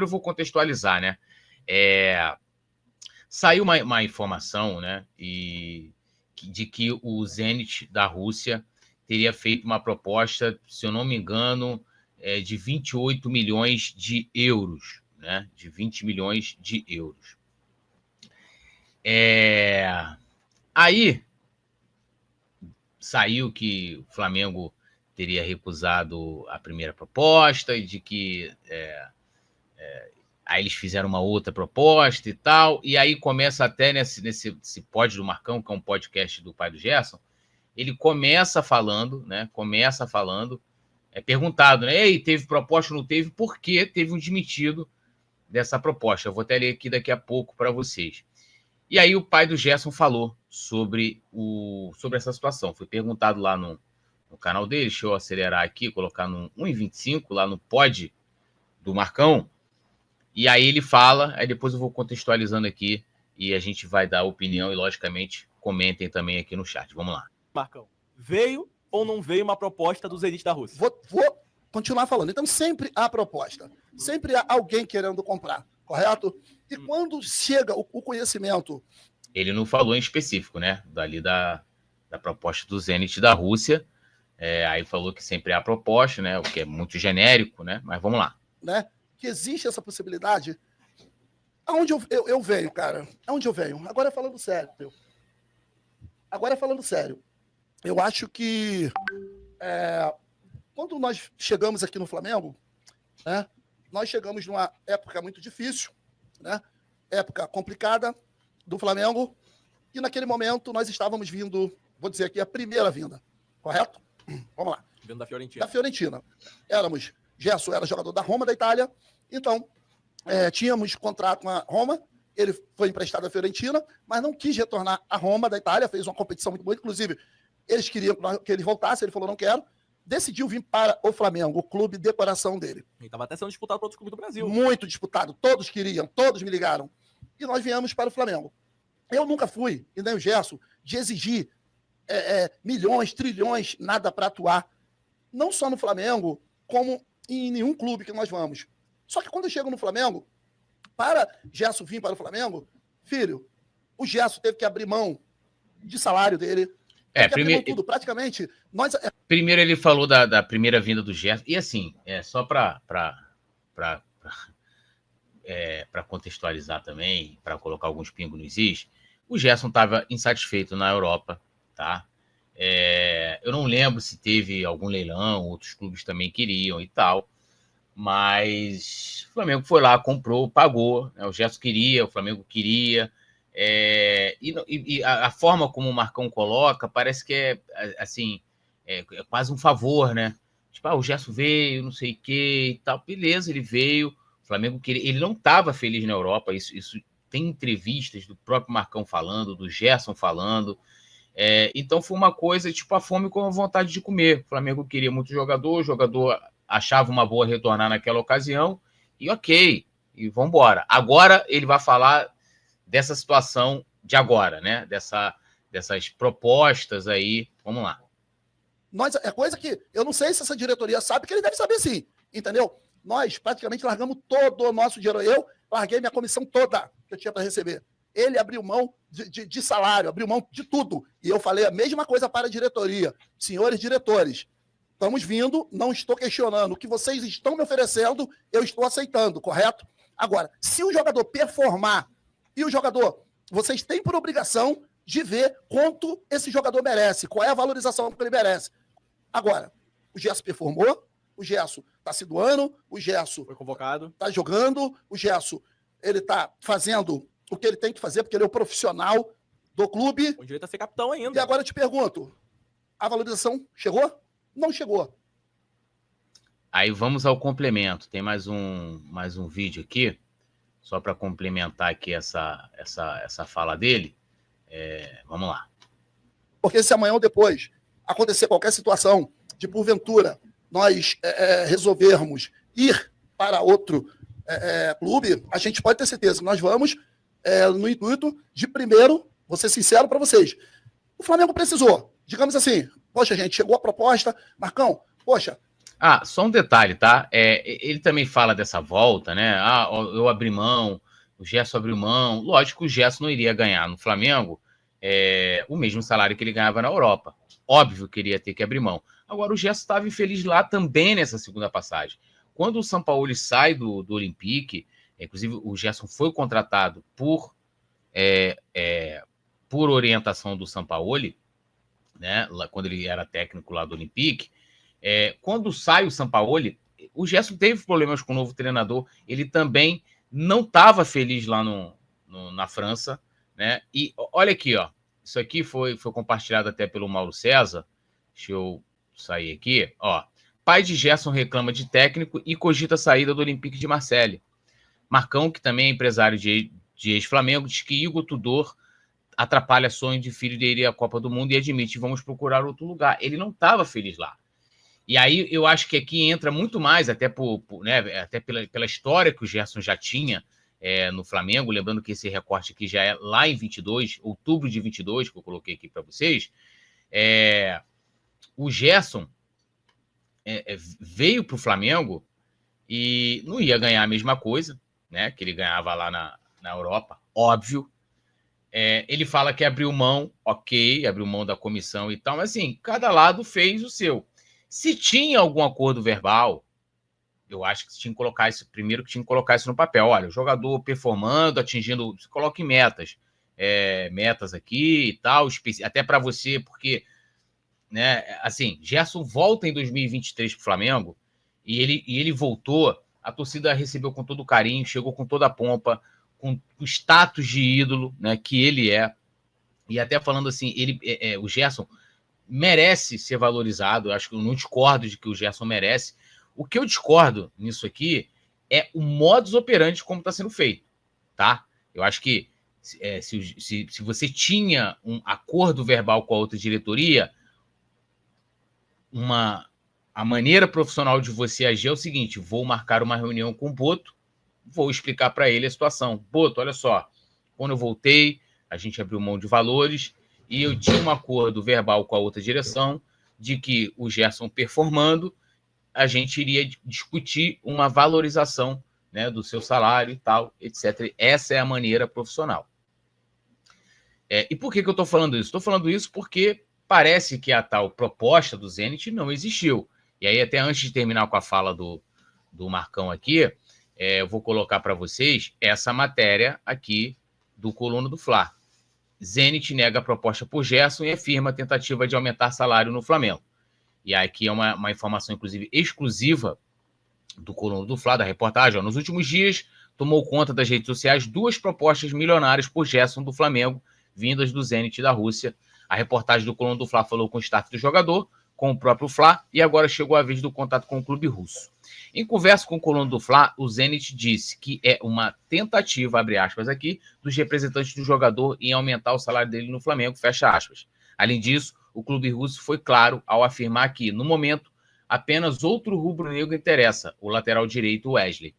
eu vou contextualizar, né? Saiu uma informação, né, de que o Zenit da Rússia teria feito uma proposta, se eu não me engano, de 28 milhões de euros, né? De 20 milhões de euros. Aí saiu que o Flamengo teria recusado a primeira proposta e de que aí eles fizeram uma outra proposta e tal, e aí começa até nesse pod do Marcão, que é um podcast do pai do Gerson, ele começa falando, perguntado, né? Ei, teve proposta ou não teve? Por que teve um demitido dessa proposta? Eu vou até ler aqui daqui a pouco para vocês. E aí o pai do Gerson falou sobre essa situação. Foi perguntado lá no canal dele, deixa eu acelerar aqui, colocar no 1:25, lá no pod do Marcão, e aí ele fala, aí depois eu vou contextualizando aqui e a gente vai dar opinião e, logicamente, comentem também aqui no chat. Vamos lá. Marcão, veio ou não veio uma proposta do Zenit da Rússia? Vou continuar falando. Então, sempre há proposta. Sempre há alguém querendo comprar, correto? E quando chega o conhecimento... Ele não falou em específico, né? Dali da proposta do Zenit da Rússia. Aí falou que sempre há proposta, né? O que é muito genérico, né? Mas vamos lá. Né? Que existe essa possibilidade. Aonde eu venho, cara? Aonde eu venho? Agora falando sério. Eu acho que quando nós chegamos aqui no Flamengo, né, nós chegamos numa época muito difícil, né, época complicada do Flamengo, e naquele momento nós estávamos vindo, vou dizer aqui, a primeira vinda, correto? Vamos lá. Vindo da Fiorentina. Da Fiorentina. Gerson era jogador da Roma, da Itália, então tínhamos contrato com a Roma, ele foi emprestado à Fiorentina, mas não quis retornar à Roma, da Itália, fez uma competição muito boa, inclusive eles queriam que ele voltasse, ele falou, não quero, decidiu vir para o Flamengo, o clube de coração dele. Ele estava até sendo disputado por outros clubes do Brasil. Muito disputado, todos queriam, todos me ligaram, e nós viemos para o Flamengo. Eu nunca fui, e nem o Gerson, de exigir milhões, trilhões, nada para atuar, não só no Flamengo, como em nenhum clube que nós vamos. Só que quando eu chego no Flamengo, para Gerson vir para o Flamengo, filho, o Gerson teve que abrir mão de salário dele, primeiro, tudo, praticamente. Primeiro ele falou da primeira vinda do Gerson, e assim, só para contextualizar também, para colocar alguns pingos nos is, o Gerson estava insatisfeito na Europa, tá? Eu não lembro se teve algum leilão, outros clubes também queriam e tal, mas o Flamengo foi lá, comprou, pagou, né? O Gerson queria, o Flamengo queria, e a forma como o Marcão coloca parece que é quase um favor, né? Tipo, o Gerson veio, não sei o que e tal, beleza, ele veio, o Flamengo queria, ele não estava feliz na Europa, isso tem entrevistas do próprio Marcão falando, do Gerson falando, então foi uma coisa tipo a fome com a vontade de comer. O Flamengo queria muito jogador, o jogador achava uma boa retornar naquela ocasião, e ok, e vamos embora. Agora ele vai falar dessa situação de agora, né? Dessas propostas aí, vamos lá. É coisa que eu não sei se essa diretoria sabe, que ele deve saber sim, entendeu? Nós praticamente largamos todo o nosso dinheiro. Eu larguei minha comissão toda que eu tinha para receber. Ele abriu mão de salário, abriu mão de tudo. E eu falei a mesma coisa para a diretoria. Senhores diretores, estamos vindo, não estou questionando. O que vocês estão me oferecendo, eu estou aceitando, correto? Agora, se o jogador performar, e o jogador, vocês têm por obrigação de ver quanto esse jogador merece, qual é a valorização que ele merece. Agora, o Gerson performou, o Gerson está se doando, o Gerson foi convocado, está jogando, o Gerson ele está fazendo o que ele tem que fazer, porque ele é o profissional do clube. Com direito a ser capitão ainda. E agora eu te pergunto, a valorização chegou? Não chegou. Aí vamos ao complemento. Tem mais um vídeo aqui, só para complementar aqui essa fala dele. Vamos lá. Porque se amanhã ou depois acontecer qualquer situação de, porventura, nós resolvermos ir para outro clube, a gente pode ter certeza que nós vamos no intuito de, primeiro, vou ser sincero para vocês, o Flamengo precisou, digamos assim, poxa, gente, chegou a proposta, Marcão, poxa, Só um detalhe, tá? Ele também fala dessa volta, né? Eu abri mão, o Gerson abriu mão. Lógico que o Gerson não iria ganhar no Flamengo o mesmo salário que ele ganhava na Europa. Óbvio que ele ia ter que abrir mão. Agora, o Gerson estava infeliz lá também nessa segunda passagem. Quando o Sampaoli sai do Olympique, inclusive o Gerson foi contratado por orientação do Sampaoli, né? Quando ele era técnico lá do Olympique. Quando sai o Sampaoli, o Gerson teve problemas com o novo treinador. Ele também não estava feliz lá na França, né? E olha aqui, ó. Isso aqui foi compartilhado até pelo Mauro César. Deixa eu sair aqui. Ó. Pai de Gerson reclama de técnico e cogita a saída do Olympique de Marseille. Marcão, que também é empresário de ex-Flamengo, diz que Igor Tudor atrapalha sonho de filho de ir à Copa do Mundo e admite, vamos procurar outro lugar. Ele não estava feliz lá. E aí eu acho que aqui entra muito mais, até pela história que o Gerson já tinha no Flamengo, lembrando que esse recorte aqui já é lá em 22, outubro de 22, que eu coloquei aqui para vocês. O Gerson veio para o Flamengo e não ia ganhar a mesma coisa, né, que ele ganhava lá na Europa, óbvio. Ele fala que abriu mão, ok, abriu mão da comissão e tal, mas assim, cada lado fez o seu. Se tinha algum acordo verbal, eu acho que tinha que colocar isso, primeiro que tinha que colocar isso no papel. Olha, o jogador performando, atingindo, você coloca em metas. Metas aqui e tal, até para você, porque, né, assim, Gerson volta em 2023 para o Flamengo e ele voltou, a torcida recebeu com todo carinho, chegou com toda a pompa, com o status de ídolo, né, que ele é. E até falando assim, o Gerson merece ser valorizado. Eu acho que eu não discordo de que o Gerson merece. O que eu discordo nisso aqui é o modus operandi como está sendo feito, tá? Eu acho que se você tinha um acordo verbal com a outra diretoria, a maneira profissional de você agir é o seguinte: vou marcar uma reunião com o Boto, vou explicar para ele a situação. Boto, olha só, quando eu voltei, a gente abriu mão de valores e eu tinha um acordo verbal com a outra direção de que o Gerson performando, a gente iria discutir uma valorização, né, do seu salário e tal, etc. Essa é a maneira profissional. E por que eu estou falando isso? Estou falando isso porque parece que a tal proposta do Zenit não existiu. E aí, até antes de terminar com a fala do Marcão aqui, eu vou colocar para vocês essa matéria aqui do Coluna do Fla. Zenit nega a proposta por Gerson e afirma a tentativa de aumentar salário no Flamengo. E aqui é uma informação, inclusive, exclusiva do Coluna do Fla, da reportagem. Nos últimos dias, tomou conta das redes sociais 2 propostas milionárias por Gerson do Flamengo, vindas do Zenit da Rússia. A reportagem do Coluna do Fla falou com o staff do jogador, com o próprio Fla, e agora chegou a vez do contato com o clube russo. Em conversa com o Coluna do Fla, o Zenit disse que é uma tentativa, abre aspas aqui, dos representantes do jogador em aumentar o salário dele no Flamengo, fecha aspas. Além disso, o clube russo foi claro ao afirmar que, no momento, apenas outro rubro-negro interessa, o lateral direito Wesley.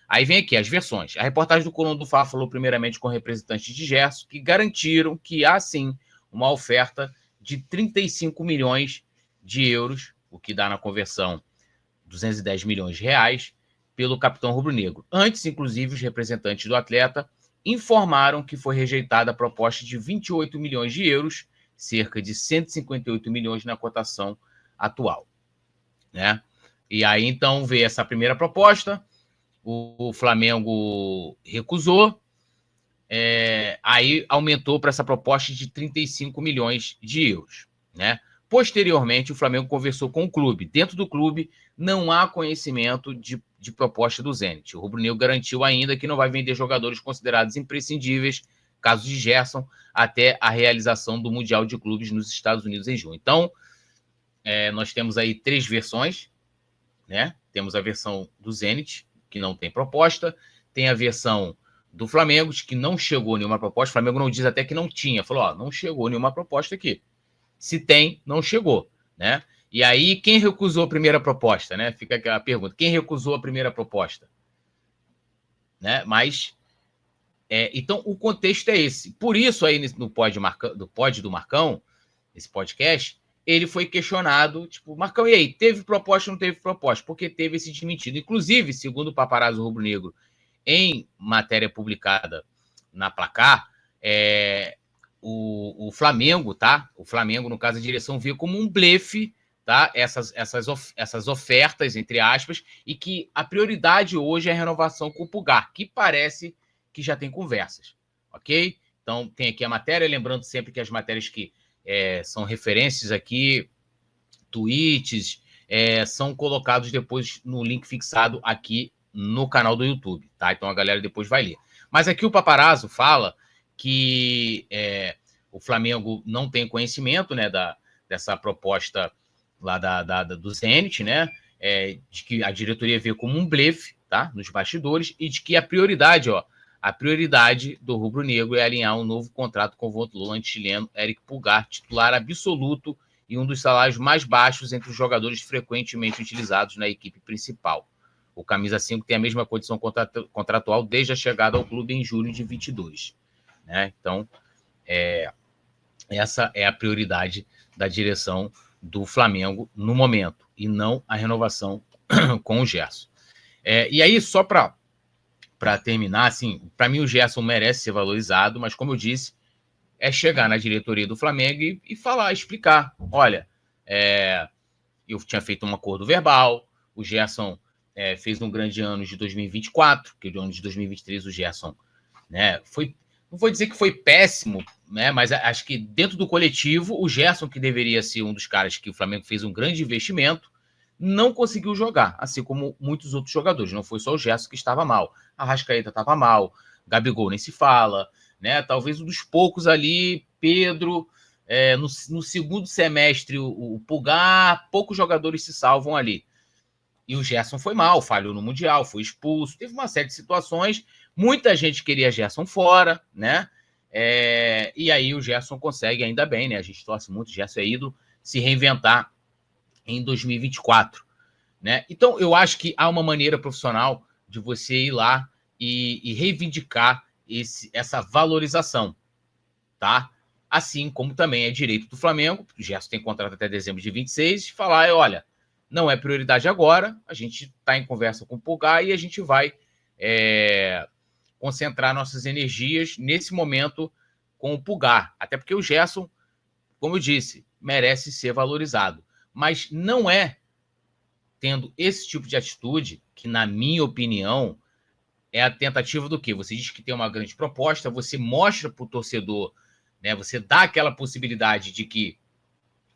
Aí vem aqui as versões. A reportagem do Coluna do Fla falou primeiramente com representantes de Gerson, que garantiram que há, sim, uma oferta de 35 milhões de euros, o que dá na conversão 210 milhões de reais, pelo capitão rubro-negro. Antes, inclusive, os representantes do atleta informaram que foi rejeitada a proposta de 28 milhões de euros, cerca de 158 milhões na cotação atual, né? E aí, então, veio essa primeira proposta, o Flamengo recusou, aí aumentou para essa proposta de 35 milhões de euros, né? Posteriormente, o Flamengo conversou com o clube. Dentro do clube, não há conhecimento de proposta do Zenit. O rubro-negro garantiu ainda que não vai vender jogadores considerados imprescindíveis, caso de Gerson, até a realização do Mundial de Clubes nos Estados Unidos em junho. Então, nós temos aí 3 versões, né? Temos a versão do Zenit, que não tem proposta, tem a versão do Flamengo, que não chegou nenhuma proposta. O Flamengo não diz até que não tinha. Falou, não chegou nenhuma proposta aqui. Se tem, não chegou, né? E aí, quem recusou a primeira proposta, né? Fica aquela pergunta. Quem recusou a primeira proposta? Né? Mas, então, o contexto é esse. Por isso, aí, no pod do Marcão, esse podcast, ele foi questionado, tipo, Marcão, e aí, teve proposta ou não teve proposta? Porque teve esse desmentido. Inclusive, segundo o Paparazzo Rubro-Negro, em matéria publicada na Placar, o Flamengo, tá? O Flamengo, no caso, a direção vê como um blefe, tá? Essas ofertas, entre aspas, e que a prioridade hoje é a renovação com o Pulgar, que parece que já tem conversas, ok? Então, tem aqui a matéria, lembrando sempre que as matérias que são referências aqui, tweets, são colocados depois no link fixado aqui no canal do YouTube, tá? Então a galera depois vai ler. Mas aqui o Paparazzo fala que o Flamengo não tem conhecimento, né, dessa proposta lá do Zenit, né, de que a diretoria vê como um blefe, tá, nos bastidores, e de que a prioridade do rubro-negro é alinhar um novo contrato com o volante chileno Eric Pulgar, titular absoluto e um dos salários mais baixos entre os jogadores frequentemente utilizados na equipe principal. O camisa 5 tem a mesma condição contratual desde a chegada ao clube em julho de 22. Né? Então, essa é a prioridade da direção do Flamengo no momento, e não a renovação com o Gerson. E aí, só para terminar, assim, para mim o Gerson merece ser valorizado, mas como eu disse, é chegar na diretoria do Flamengo e falar, explicar. Olha, eu tinha feito um acordo verbal, o Gerson fez um grande ano de 2024, porque o ano de 2023 o Gerson, né, foi, não vou dizer que foi péssimo, né, mas acho que dentro do coletivo, o Gerson, que deveria ser um dos caras que o Flamengo fez um grande investimento, não conseguiu jogar, assim como muitos outros jogadores. Não foi só o Gerson que estava mal. A Arrascaeta estava mal, Gabigol nem se fala, né? Talvez um dos poucos ali, Pedro, no segundo semestre, o Pulgar, poucos jogadores se salvam ali. E o Gerson foi mal, falhou no Mundial, foi expulso, teve uma série de situações. Muita gente queria Gerson fora, né? E aí o Gerson consegue, ainda bem, né? A gente torce muito, o Gerson é ídolo, se reinventar em 2024, né? Então, eu acho que há uma maneira profissional de você ir lá e reivindicar essa valorização, tá? Assim como também é direito do Flamengo, o Gerson tem contrato até dezembro de 26, de falar, olha, não é prioridade agora, a gente está em conversa com o Pulgar e a gente vai concentrar nossas energias nesse momento com o Pulgar, até porque o Gerson, como eu disse, merece ser valorizado. Mas não é tendo esse tipo de atitude que, na minha opinião, é a tentativa do quê? Você diz que tem uma grande proposta, você mostra para o torcedor, né? Você dá aquela possibilidade de que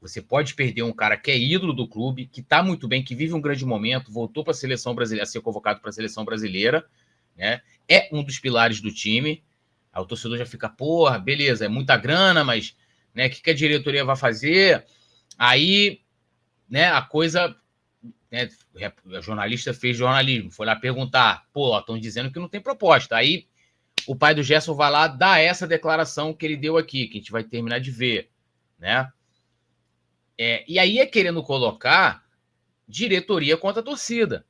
você pode perder um cara que é ídolo do clube, que está muito bem, que vive um grande momento, voltou para a seleção brasileira, a ser convocado para a seleção brasileira, né? É um dos pilares do time. Aí o torcedor já fica, porra, beleza, é muita grana, mas né, o que a diretoria vai fazer? Aí, né, a coisa, né, a jornalista fez jornalismo, foi lá perguntar, pô, estão dizendo que não tem proposta. Aí o pai do Gerson vai lá dar essa declaração que ele deu aqui, que a gente vai terminar de ver, né? E aí é querendo colocar diretoria contra a torcida.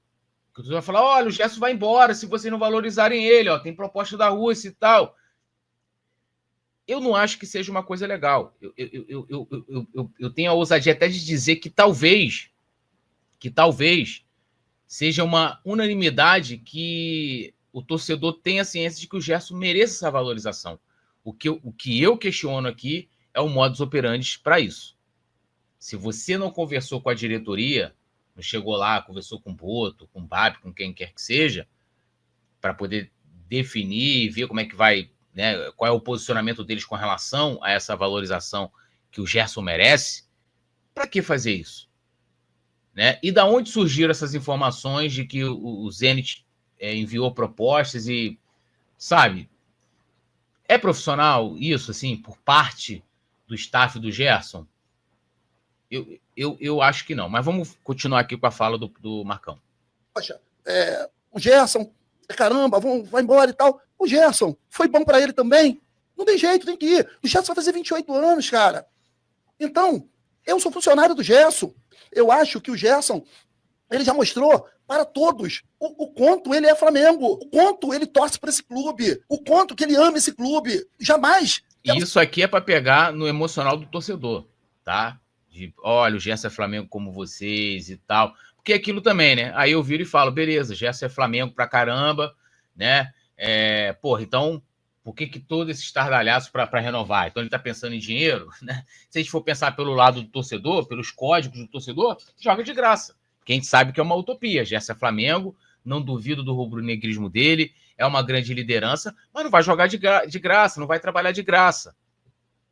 Que tu vai falar, olha, o Gerson vai embora se vocês não valorizarem ele, ó, tem proposta da Rússia e tal. Eu não acho que seja uma coisa legal. Eu tenho a ousadia até de dizer que talvez seja uma unanimidade que o torcedor tenha ciência de que o Gerson mereça essa valorização. O que eu questiono aqui é o modus operandi para isso. Se você não conversou com a diretoria, não chegou lá, conversou com o Boto, com o Babi, com quem quer que seja, para poder definir e ver como é que vai, né, qual é o posicionamento deles com relação a essa valorização que o Gerson merece, para que fazer isso? Né? E da onde surgiram essas informações de que o Zenit enviou propostas e, sabe, é profissional isso, assim, por parte do staff do Gerson? Eu acho que não, mas vamos continuar aqui com a fala do Marcão. Poxa, o Gerson, caramba, vai embora e tal. O Gerson, foi bom para ele também? Não tem jeito, tem que ir. O Gerson vai fazer 28 anos, cara. Então, eu sou funcionário do Gerson. Eu acho que o Gerson, ele já mostrou para todos o quanto ele é Flamengo, o quanto ele torce para esse clube, o quanto que ele ama esse clube. Jamais. E isso aqui é para pegar no emocional do torcedor, tá? olha, o Gerson é Flamengo como vocês e tal. Porque é aquilo também, né? Aí eu viro e falo, beleza, Gerson é Flamengo pra caramba, né? Porra, então, por que todo esse estardalhaço para renovar? Então ele tá pensando em dinheiro, né? Se a gente for pensar pelo lado do torcedor, pelos códigos do torcedor, joga de graça. Que a gente sabe que é uma utopia. Gerson é Flamengo, não duvido do rubro-negrismo dele, é uma grande liderança, mas não vai jogar de graça, não vai trabalhar de graça,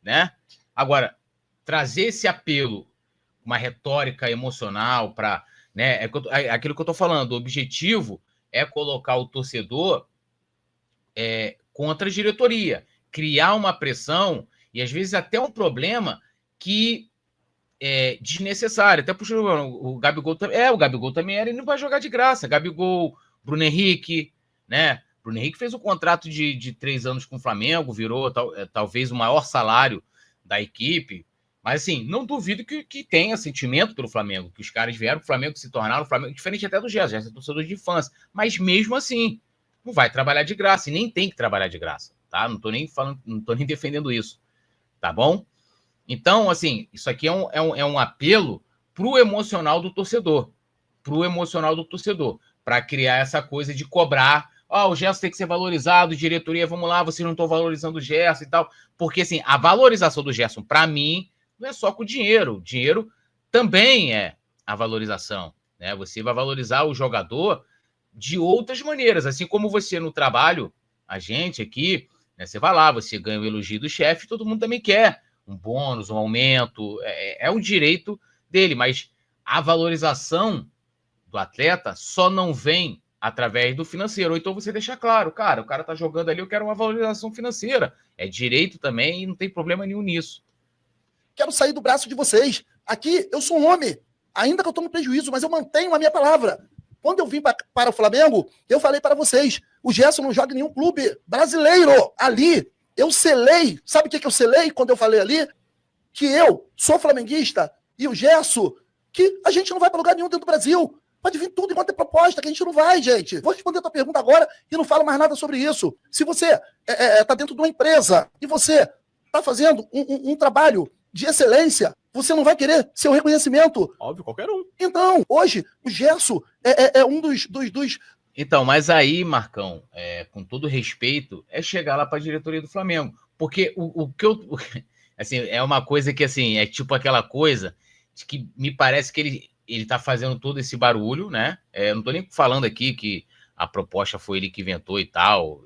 né? Agora, trazer esse apelo, uma retórica emocional para, né, aquilo que eu estou falando, o objetivo é colocar o torcedor contra a diretoria, criar uma pressão e às vezes até um problema que é desnecessário. Até puxa, o Gabigol também ele não vai jogar de graça. Gabigol, Bruno Henrique, né? Bruno Henrique fez um contrato de 3 anos com o Flamengo, virou talvez o maior salário da equipe. Mas, assim, não duvido que tenha sentimento pelo Flamengo, que os caras vieram para o Flamengo, se tornaram o Flamengo, diferente até do Gerson é torcedor de infância. Mas, mesmo assim, não vai trabalhar de graça, e nem tem que trabalhar de graça, tá? Não estou nem falando, não estou nem defendendo isso, tá bom? Então, assim, isso aqui é um apelo para o emocional do torcedor, para criar essa coisa de cobrar, o Gerson tem que ser valorizado, diretoria, vamos lá, vocês não estão valorizando o Gerson e tal, porque, assim, a valorização do Gerson, para mim, não é só com o dinheiro também é a valorização, né? Você vai valorizar o jogador de outras maneiras, assim como você no trabalho, a gente aqui, né, você vai lá, você ganha o elogio do chefe, todo mundo também quer um bônus, um aumento, é um direito dele, mas a valorização do atleta só não vem através do financeiro, ou então você deixa claro, cara, o cara tá jogando ali, eu quero uma valorização financeira, é direito também e não tem problema nenhum nisso. Quero sair do braço de vocês, aqui eu sou um homem, ainda que eu tomo prejuízo, mas eu mantenho a minha palavra. Quando eu vim para o Flamengo, eu falei para vocês, o Gerson não joga em nenhum clube brasileiro ali. Eu selei, sabe o que eu selei quando eu falei ali? Que eu sou flamenguista e o Gerson, que a gente não vai para lugar nenhum dentro do Brasil. Pode vir tudo enquanto é proposta, que a gente não vai, gente. Vou responder a tua pergunta agora e não falo mais nada sobre isso. Se você está dentro de uma empresa e você está fazendo um trabalho de excelência, você não vai querer seu reconhecimento. Óbvio, qualquer um. Então, hoje, o Gerson é um dos... Então, mas aí, Marcão, com todo respeito, é chegar lá para a diretoria do Flamengo. Porque o que eu... Assim, é uma coisa que, assim, é tipo aquela coisa de que me parece que ele tá fazendo todo esse barulho, né? Não tô nem falando aqui que a proposta foi ele que inventou e tal.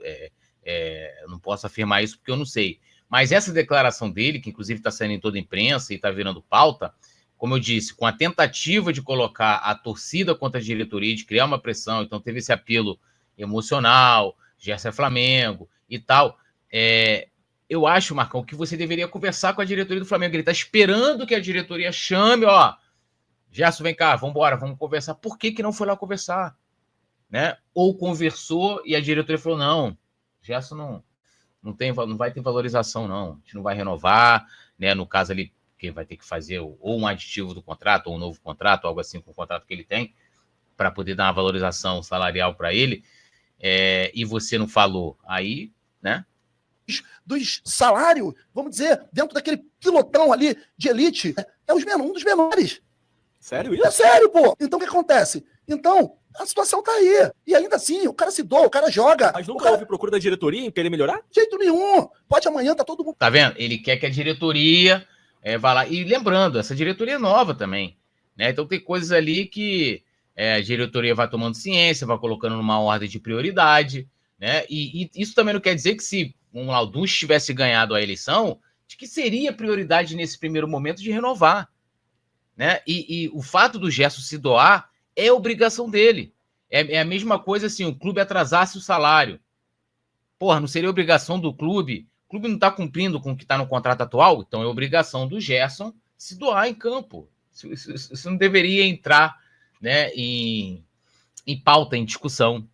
Eu não posso afirmar isso porque eu não sei. Mas essa declaração dele, que inclusive está saindo em toda a imprensa e está virando pauta, como eu disse, com a tentativa de colocar a torcida contra a diretoria, de criar uma pressão, então teve esse apelo emocional, Gerson é Flamengo e tal. Eu acho, Marcão, que você deveria conversar com a diretoria do Flamengo. Ele está esperando que a diretoria chame, Gerson, vem cá, vamos embora, vamos conversar. Por que não foi lá conversar? Né? Ou conversou e a diretoria falou, não, Gerson não vai ter valorização, não. A gente não vai renovar, né? No caso ali, que vai ter que fazer ou um aditivo do contrato, ou um novo contrato, algo assim com o contrato que ele tem, para poder dar uma valorização salarial para ele, e você não falou. Aí, né? Dos salários, vamos dizer, dentro daquele pilotão ali de elite, um dos menores. Sério isso? É sério, pô. Então o que acontece? Então, a situação tá aí. E ainda assim, o cara se doa, o cara joga. Mas nunca houve procura da diretoria em querer melhorar? De jeito nenhum. Pode amanhã, tá todo mundo... Tá vendo? Ele quer que a diretoria vá lá. E lembrando, essa diretoria é nova também, né? Então tem coisas ali que a diretoria vai tomando ciência, vai colocando numa ordem de prioridade, né? E isso também não quer dizer que se o Duns tivesse ganhado a eleição, de que seria prioridade nesse primeiro momento de renovar, né? E o fato do Gerson se doar é obrigação dele. É a mesma coisa assim, o clube atrasasse o salário. Porra, não seria obrigação do clube? O clube não está cumprindo com o que está no contrato atual? Então é obrigação do Gerson se doar em campo. Isso não deveria entrar, né, em pauta, em discussão.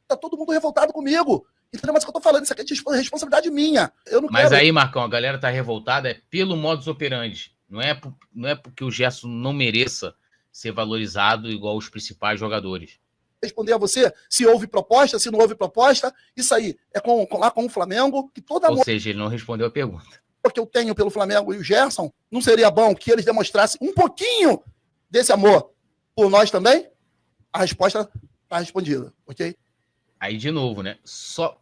Tá todo mundo revoltado comigo. Entendeu? Mas o que eu tô falando, isso aqui é responsabilidade minha. Eu não Mas quero... aí, Marcão, a galera tá revoltada pelo modus operandi. Não é porque o Gerson não mereça ser valorizado igual os principais jogadores. Responder a você se houve proposta, se não houve proposta. Isso aí é lá com o Flamengo, que toda... Ou seja, ele não respondeu a pergunta. que eu tenho pelo Flamengo e o Gerson, não seria bom que eles demonstrassem um pouquinho desse amor por nós também? A resposta está respondida, ok? Aí, de novo, né? Só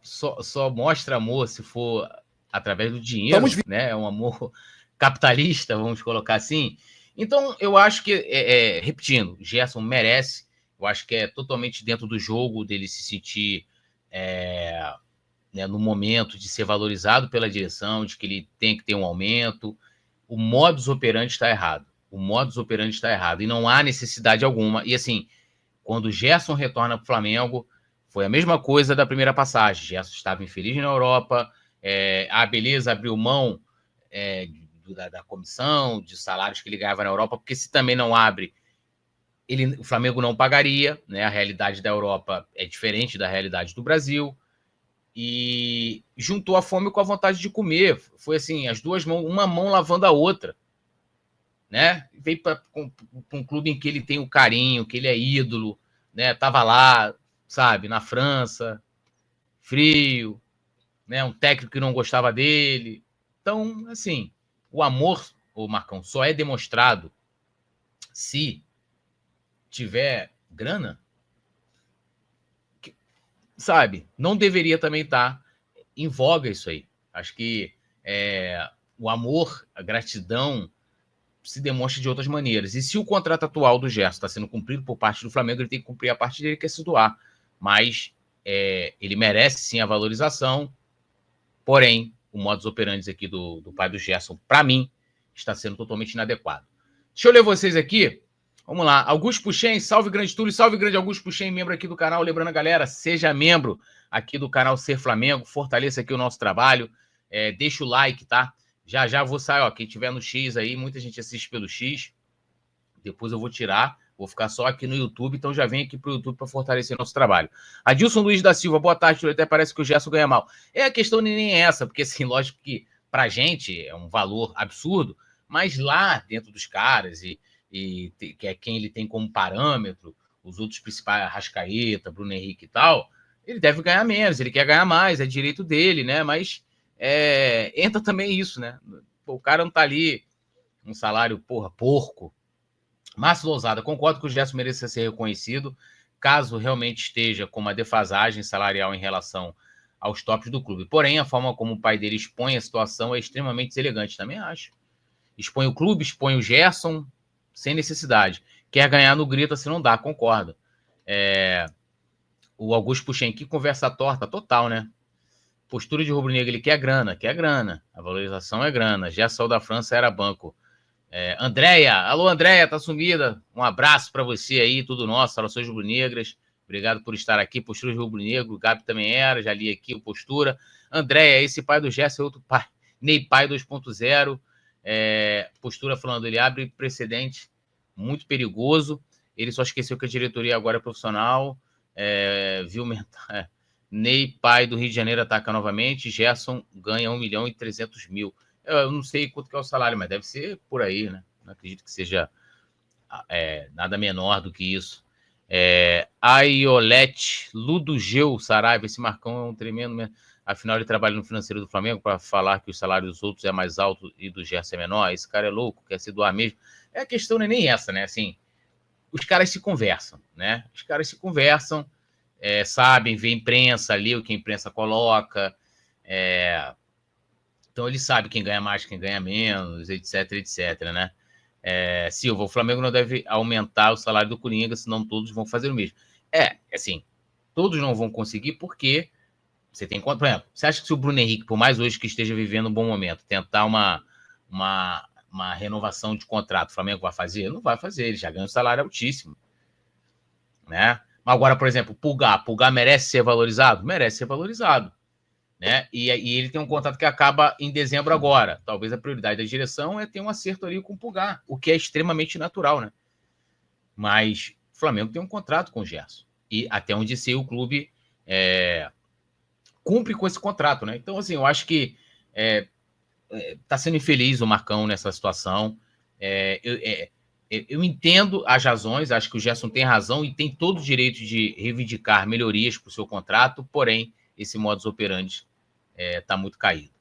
mostra amor se for através do dinheiro, né? É um amor capitalista, vamos colocar assim. Então, eu acho que, repetindo, o Gerson merece. Eu acho que é totalmente dentro do jogo dele se sentir né, no momento de ser valorizado pela direção, de que ele tem que ter um aumento. O modus operandi está errado. O modus operandi está errado. E não há necessidade alguma. E assim, quando o Gerson retorna para o Flamengo, foi a mesma coisa da primeira passagem. Gerson estava infeliz na Europa, beleza, abriu mão da comissão, de salários que ele ganhava na Europa, porque se também não abre, o Flamengo não pagaria, né? A realidade da Europa é diferente da realidade do Brasil. E juntou a fome com a vontade de comer. Foi assim, as duas mãos, uma mão lavando a outra. Né? Veio para um clube em que ele tem o carinho, que ele é ídolo, né? Tava lá, sabe, na França, frio, né? Um técnico que não gostava dele. Então, assim, o amor, o Marcão, só é demonstrado se tiver grana, sabe? Não deveria também estar em voga isso aí. Acho que o amor, a gratidão se demonstra de outras maneiras. E se o contrato atual do Gerson está sendo cumprido por parte do Flamengo, ele tem que cumprir a parte dele, que é se doar. Mas ele merece sim a valorização, porém, o modus operandi aqui do pai do Gerson, para mim, está sendo totalmente inadequado. Deixa eu ler vocês aqui. Vamos lá. Augusto Puxem, salve grande Túlio, salve grande Augusto Puxem, membro aqui do canal. Lembrando a galera, seja membro aqui do canal Ser Flamengo, fortaleça aqui o nosso trabalho, deixa o like, tá? Já vou sair, ó, quem tiver no X aí, muita gente assiste pelo X, depois eu vou tirar, vou ficar só aqui no YouTube, então já vem aqui pro YouTube para fortalecer nosso trabalho. Adilson Luiz da Silva, boa tarde, Túlio, até parece que o Gerson ganha mal. A questão nem é essa, porque assim, lógico que pra gente é um valor absurdo, mas lá dentro dos caras e que é quem ele tem como parâmetro, os outros principais, Arrascaeta, Bruno Henrique e tal, ele deve ganhar menos, ele quer ganhar mais, é direito dele, né? Mas entra também isso, né? Pô, o cara não tá ali um salário, porco. Márcio Lousada, concordo que o Gerson mereça ser reconhecido, caso realmente esteja com uma defasagem salarial em relação aos tops do clube. Porém, a forma como o pai dele expõe a situação é extremamente deselegante, também acho. Expõe o clube, expõe o Gerson, sem necessidade. Quer ganhar no grito, assim não dá, concordo. O Augusto Puxem, que conversa torta, total, né? Postura de rubro-negro, ele quer grana. A valorização é grana. Gerson da França era banco. Andréia, alô Andréia, tá sumida? Um abraço para você aí, tudo nosso, Saudações Rubro-Negras. Obrigado por estar aqui. Postura de rubro-negro, o Gabi também era, já li aqui o Postura. Andréia, esse pai do Gerson é outro pai. Ney Pai 2.0. Postura falando, ele abre precedente muito perigoso. Ele só esqueceu que a diretoria agora é profissional. Viu mental. Ney, pai do Rio de Janeiro, ataca novamente. Gerson ganha 1.300.000. Eu não sei quanto que é o salário, mas deve ser por aí, né? Não acredito que seja nada menor do que isso. Aiolete, Ludogeu, Saraiva, esse Marcão é um tremendo... Afinal, ele trabalha no financeiro do Flamengo para falar que o salário dos outros é mais alto e do Gerson é menor. Esse cara é louco, quer se doar mesmo. A questão não é nem essa, né? Assim, os caras se conversam, né? Os caras se conversam, sabem, vê a imprensa, lê o que a imprensa coloca. Então, ele sabe quem ganha mais, quem ganha menos, etc, né? Silva, o Flamengo não deve aumentar o salário do Coringa, senão todos vão fazer o mesmo. Assim, todos não vão conseguir porque... Você tem quanto? Por exemplo, você acha que se o Bruno Henrique, por mais hoje que esteja vivendo um bom momento, tentar uma renovação de contrato, o Flamengo vai fazer? Não vai fazer, ele já ganha um salário altíssimo. Né? Mas agora, por exemplo, Pulgar merece ser valorizado? Merece ser valorizado. Né? E ele tem um contrato que acaba em dezembro agora. Talvez a prioridade da direção é ter um acerto ali com o Pulgar, o que é extremamente natural. Né? Mas o Flamengo tem um contrato com o Gerson. E até onde sei o clube... cumpre com esse contrato, né? Então, assim, eu acho que tá sendo infeliz o Marcão nessa situação. Eu entendo as razões, acho que o Gerson tem razão e tem todo o direito de reivindicar melhorias para o seu contrato, porém, esse modus operandi tá muito caído.